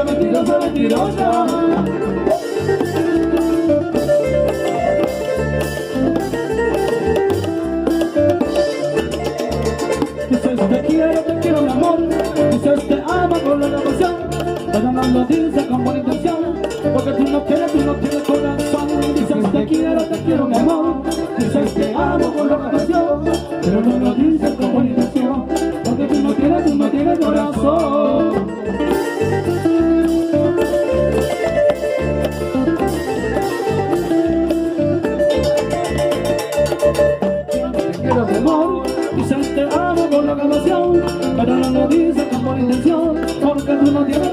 mentira, mentirosa, mentirosa. Dices te quiero mi amor, dices te amo con la pasión, pero no lo dices con buena intención, porque tú no tienes corazón. Dices te quiero mi amor, dices te amo con la pasión, pero no lo dices con buena intención, porque tú no tienes corazón. Te quiero mi amor, dices te amo con la pasión, pero no lo dices con buena intención, porque tú no tienes